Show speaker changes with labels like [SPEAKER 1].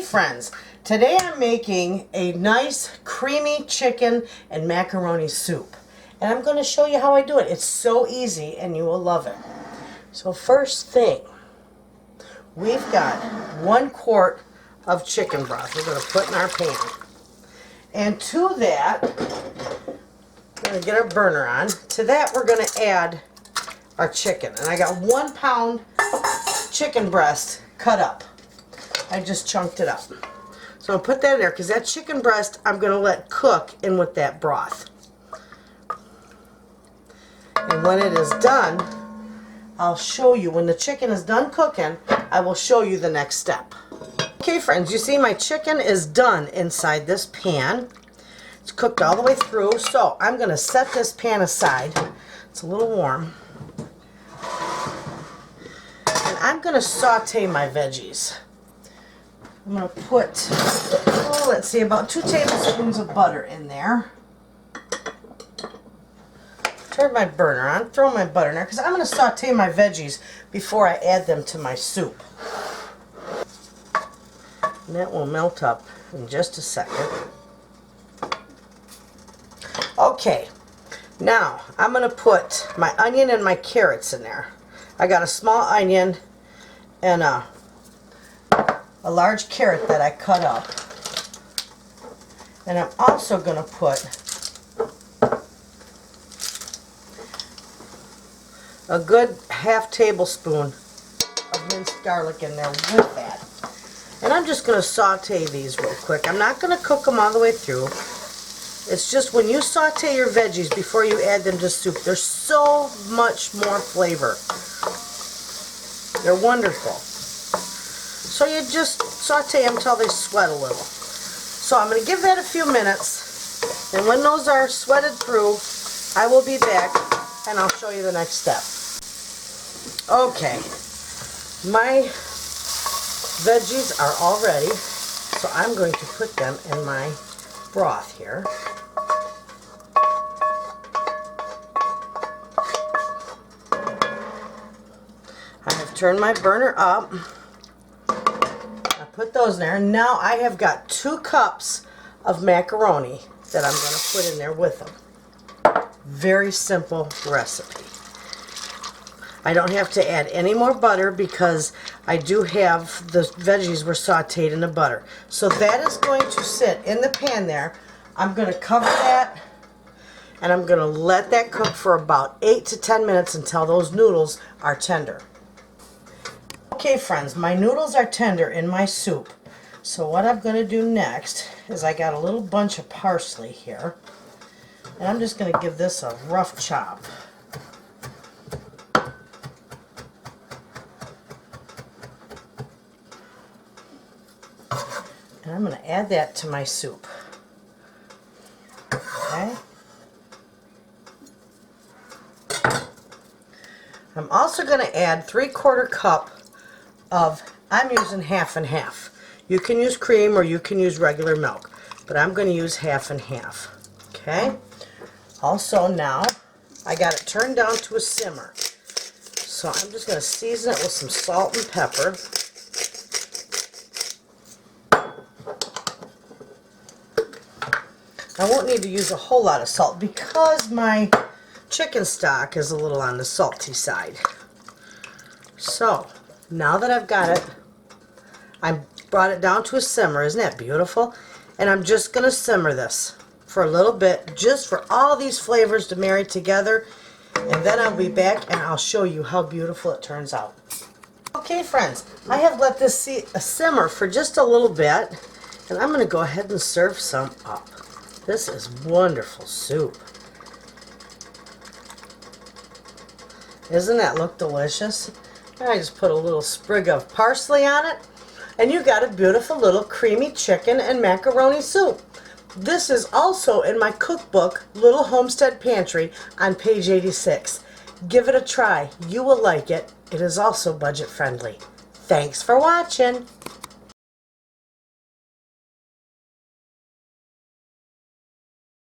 [SPEAKER 1] Friends, today I'm making a nice creamy chicken and macaroni soup, and I'm going to show you how I do it. It's so easy and you will love it. So first thing, we've got 1 quart of chicken broth we're going to put in our pan, and to that we're going to get our burner on. To that we're going to add our chicken, and I got 1 pound chicken breast cut up. I just chunked it up. So I'll put that in there because that chicken breast I'm going to let cook in with that broth. And when it is done, I'll show you. When the chicken is done cooking, I will show you the next step. Okay, friends, you see my chicken is done inside this pan. It's cooked all the way through, so I'm going to set this pan aside. It's a little warm. And I'm going to saute my veggies. I'm going to put, let's see, about 2 tablespoons of butter in there. Turn my burner on, throw my butter in there, because I'm going to saute my veggies before I add them to my soup. And that will melt up in just a second. Okay, now I'm going to put my onion and my carrots in there. I got a small onion and a large carrot that I cut up. And I'm also going to put a good ½ tablespoon of minced garlic in there with that. And I'm just going to saute these real quick. I'm not going to cook them all the way through. It's just when you saute your veggies before you add them to soup, there's so much more flavor. They're wonderful. So you just saute them until they sweat a little. So I'm going to give that a few minutes, and when those are sweated through, I will be back and I'll show you the next step. Okay, my veggies are all ready, so I'm going to put them in my broth here. I have turned my burner up. Put those in there. Now I have got 2 cups of macaroni that I'm going to put in there with them. Very simple recipe. I don't have to add any more butter because I do have the veggies were sauteed in the butter. So that is going to sit in the pan there. I'm going to cover that and I'm going to let that cook for about 8 to 10 minutes until those noodles are tender. Okay, friends, my noodles are tender in my soup. So what I'm going to do next is I got a little bunch of parsley here. And I'm just going to give this a rough chop. And I'm going to add that to my soup. Okay. I'm also going to add 3/4 cup of, I'm using half and half. You can use cream or you can use regular milk, but I'm going to use half and half. Okay? Also now, I got it turned down to a simmer. So I'm just going to season it with some salt and pepper. I won't need to use a whole lot of salt because my chicken stock is a little on the salty side. So, now that I've got it, I brought it down to a simmer. Isn't that beautiful? And I'm just going to simmer this for a little bit, just for all these flavors to marry together. And then I'll be back and I'll show you how beautiful it turns out. Okay, friends, I have let this simmer for just a little bit, and I'm going to go ahead and serve some up. This is wonderful soup. Doesn't that look delicious? And I just put a little sprig of parsley on it, and you got a beautiful little creamy chicken and macaroni soup. This is also in my cookbook, Little Homestead Pantry, on page 86. Give it a try. You will like it. It is also budget friendly. Thanks for watching.